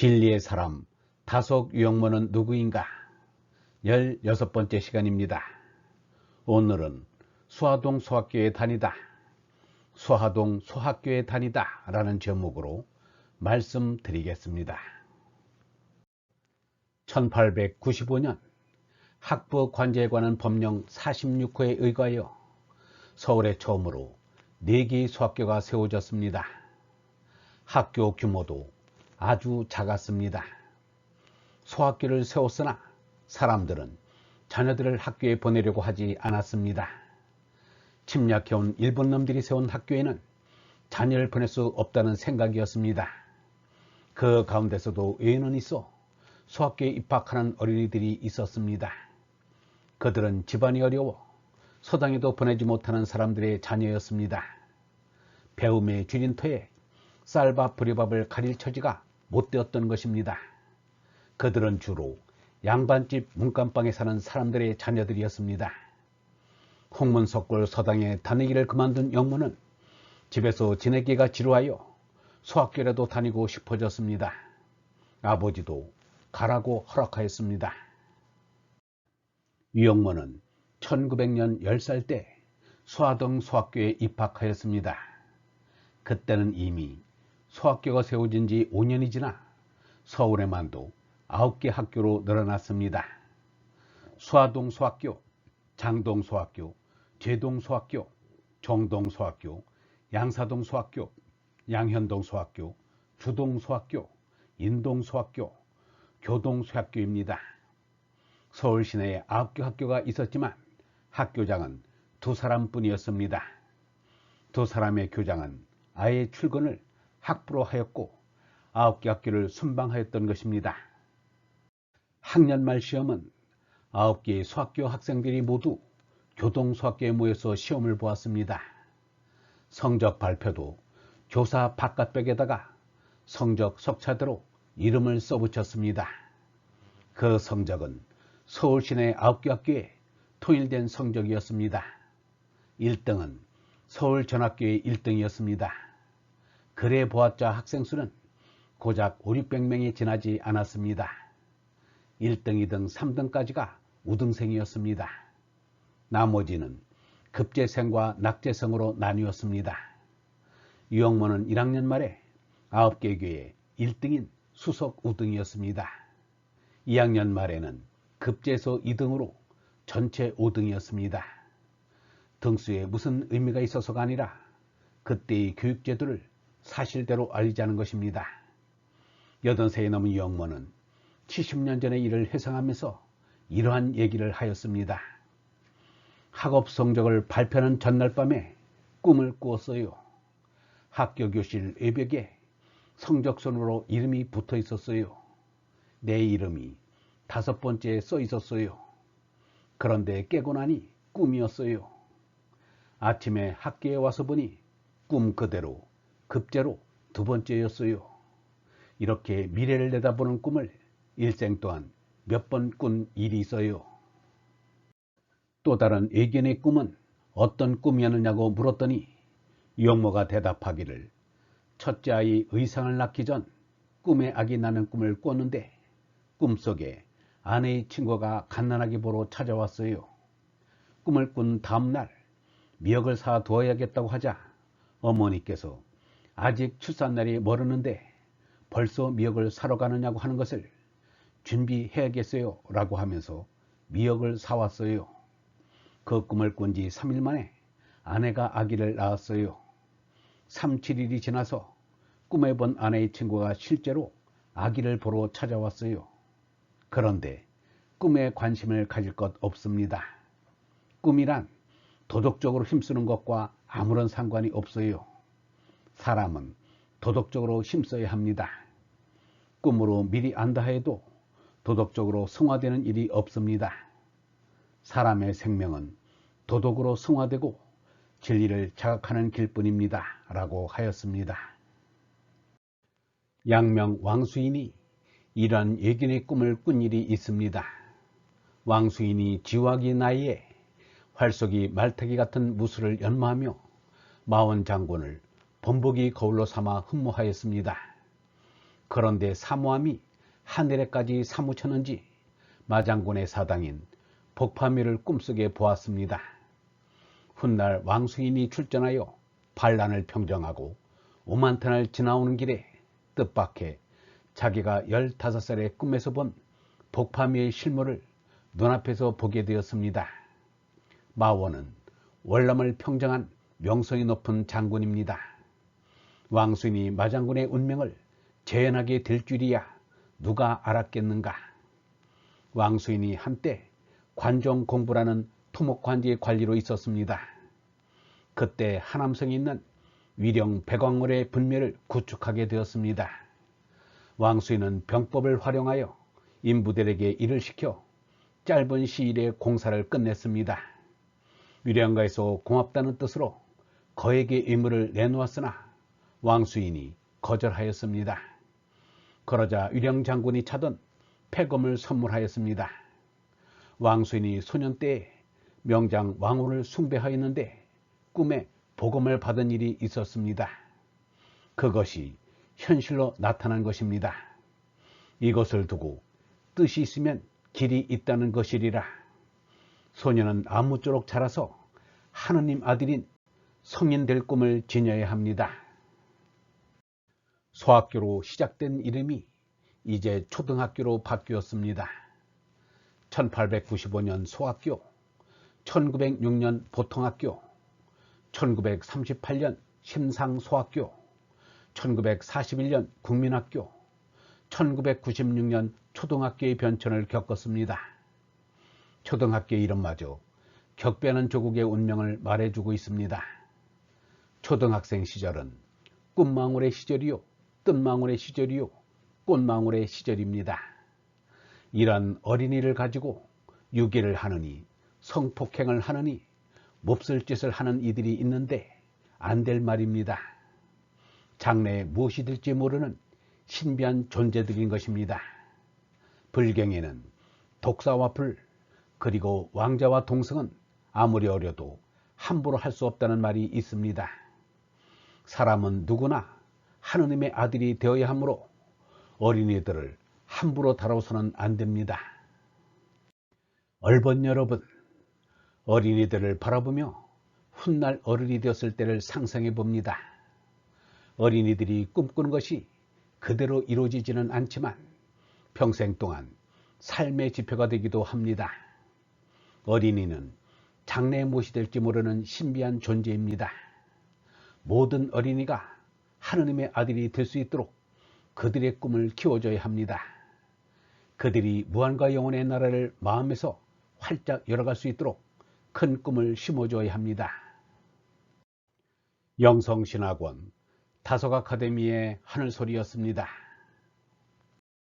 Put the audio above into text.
진리의 사람 다속 유영모는 누구인가? 16번째 시간입니다. 오늘은 수화동 소학교에 다니다, 수화동 소학교에 다니다 라는 제목으로 말씀드리겠습니다. 1895년 학부 관제에 관한 법령 46호에 의거하여 서울에 처음으로 4개의 소학교가 세워졌습니다. 학교 규모도 아주 작았습니다. 소학교를 세웠으나 사람들은 자녀들을 학교에 보내려고 하지 않았습니다. 침략해온 일본 놈들이 세운 학교에는 자녀를 보낼 수 없다는 생각이었습니다. 그 가운데서도 외에는 있어 소학교에 입학하는 어린이들이 있었습니다. 그들은 집안이 어려워 서당에도 보내지 못하는 사람들의 자녀였습니다. 배움의 쥐린터에 쌀밥 부리밥을 가릴 처지가 못 되었던 것입니다. 그들은 주로 양반집 문간방에 사는 사람들의 자녀들이었습니다. 홍문석골 서당에 다니기를 그만둔 영모는 집에서 지내기가 지루하여 소학교라도 다니고 싶어졌습니다. 아버지도 가라고 허락하였습니다. 유영모는 1900년 10살 때 수화동 소학교에 입학하였습니다. 그때는 이미 소학교가 세워진 지 5년이 지나 서울에만도 9개 학교로 늘어났습니다. 수화동 소학교, 장동 소학교, 제동 소학교, 정동 소학교, 양사동 소학교, 양현동 소학교, 주동 소학교, 인동 소학교, 교동 소학교입니다. 서울 시내에 9개 학교가 있었지만 학교장은 2사람뿐이었습니다. 2사람의 교장은 아예 출근을 학부로 하였고 9개 학교를 순방하였던 것입니다. 학년 말 시험은 9개의 소학교 학생들이 모두 교동 소학교에 모여서 시험을 보았습니다. 성적 발표도 교사 바깥벽에다가 성적 석차대로 이름을 써붙였습니다. 그 성적은 서울 시내 9개 학교에 통일된 성적이었습니다. 1등은 서울 전학교의 1등이었습니다. 그래 보았자 학생 수는 고작 500~600명이 지나지 않았습니다. 1등, 2등, 3등까지가 우등생이었습니다. 나머지는 급재생과 낙재생으로 나뉘었습니다. 유영모는 1학년 말에 9개 교에 1등인 수석 우등이었습니다. 2학년 말에는 급재에서 2등으로 전체 5등이었습니다. 등수에 무슨 의미가 있어서가 아니라 그때의 교육제도를 사실대로 알리자는 것입니다. 80세에 넘은 유영모는 70년 전의 일을 회상하면서 이러한 얘기를 하였습니다. 학업 성적을 발표하는 전날 밤에 꿈을 꾸었어요. 학교 교실 외벽에 성적순으로 이름이 붙어 있었어요. 내 이름이 5번째에 써 있었어요. 그런데 깨고 나니 꿈이었어요. 아침에 학교에 와서 보니 꿈 그대로 급제로 2번째였어요. 이렇게 미래를 내다보는 꿈을 일생 동안 몇 번 꾼 일이 있어요. 또 다른 외견의 꿈은 어떤 꿈이었느냐고 물었더니 유영모가 대답하기를 첫째 아이 의상을 낳기 전 꿈에 아기 낳는 꿈을 꿨는데 꿈속에 아내의 친구가 갓난아기 보러 찾아왔어요. 꿈을 꾼 다음날 미역을 사 두어야겠다고 하자 어머니께서 아직 출산날이 멀었는데 벌써 미역을 사러 가느냐고 하는 것을 준비해야겠어요 라고 하면서 미역을 사왔어요. 그 꿈을 꾼 지 3일 만에 아내가 아기를 낳았어요. 3, 7일이 지나서 꿈에 본 아내의 친구가 실제로 아기를 보러 찾아왔어요. 그런데 꿈에 관심을 가질 것 없습니다. 꿈이란 도덕적으로 힘쓰는 것과 아무런 상관이 없어요. 사람은 도덕적으로 힘써야 합니다. 꿈으로 미리 안다 해도 도덕적으로 승화되는 일이 없습니다. 사람의 생명은 도덕으로 승화되고 진리를 자각하는 길뿐입니다 라고 하였습니다. 양명 왕수인이 이러한 예견의 꿈을 꾼 일이 있습니다. 왕수인이 지화기 나이에 활쏘기 말타기 같은 무술을 연마하며 마원 장군을 본보기 거울로 삼아 흠모하였습니다. 그런데 사모함이 하늘에까지 사무쳤는지 마장군의 사당인 복파미를 꿈속에 보았습니다. 훗날 왕수인이 출전하여 반란을 평정하고 오만탄을 지나오는 길에 뜻밖의 자기가 15살의 꿈에서 본 복파미의 실물을 눈앞에서 보게 되었습니다. 마원은 월남을 평정한 명성이 높은 장군입니다. 왕수인이 마장군의 운명을 재현하게 될 줄이야 누가 알았겠는가. 왕수인이 한때 관종 공부라는 토목관지의 관리로 있었습니다. 그때 하남성에 있는 위령 백왕월의 분묘를 구축하게 되었습니다. 왕수인은 병법을 활용하여 인부들에게 일을 시켜 짧은 시일에 공사를 끝냈습니다. 위령가에서 고맙다는 뜻으로 거액의 의무를 내놓았으나 왕수인이 거절하였습니다. 그러자 위령 장군이 찾은 폐검을 선물하였습니다. 왕수인이 소년 때에 명장 왕후를 숭배하였는데 꿈에 복음을 받은 일이 있었습니다. 그것이 현실로 나타난 것입니다. 이것을 두고 뜻이 있으면 길이 있다는 것이리라. 소년은 아무쪼록 자라서 하느님 아들인 성인 될 꿈을 지녀야 합니다. 소학교로 시작된 이름이 이제 초등학교로 바뀌었습니다. 1895년 소학교, 1906년 보통학교, 1938년 심상소학교, 1941년 국민학교, 1996년 초등학교의 변천을 겪었습니다. 초등학교 이름마저 격변한 조국의 운명을 말해주고 있습니다. 초등학생 시절은 꿈망울의 시절이요, 뜬망울의 시절이요, 꽃망울의 시절입니다. 이런 어린이를 가지고 유기를 하느니, 성폭행을 하느니, 몹쓸 짓을 하는 이들이 있는데 안 될 말입니다. 장래에 무엇이 될지 모르는 신비한 존재들인 것입니다. 불경에는 독사와 불, 그리고 왕자와 동성은 아무리 어려도 함부로 할 수 없다는 말이 있습니다. 사람은 누구나 하느님의 아들이 되어야 하므로 어린이들을 함부로 다뤄서는 안 됩니다. 얼번 여러분, 어린이들을 바라보며 훗날 어른이 되었을 때를 상상해 봅니다. 어린이들이 꿈꾸는 것이 그대로 이루어지지는 않지만 평생 동안 삶의 지표가 되기도 합니다. 어린이는 장래에 무엇이 될지 모르는 신비한 존재입니다. 모든 어린이가 하느님의 아들이 될 수 있도록 그들의 꿈을 키워줘야 합니다. 그들이 무한과 영원의 나라를 마음에서 활짝 열어갈 수 있도록 큰 꿈을 심어줘야 합니다. 영성신학원 다속아카데미의 하늘소리였습니다.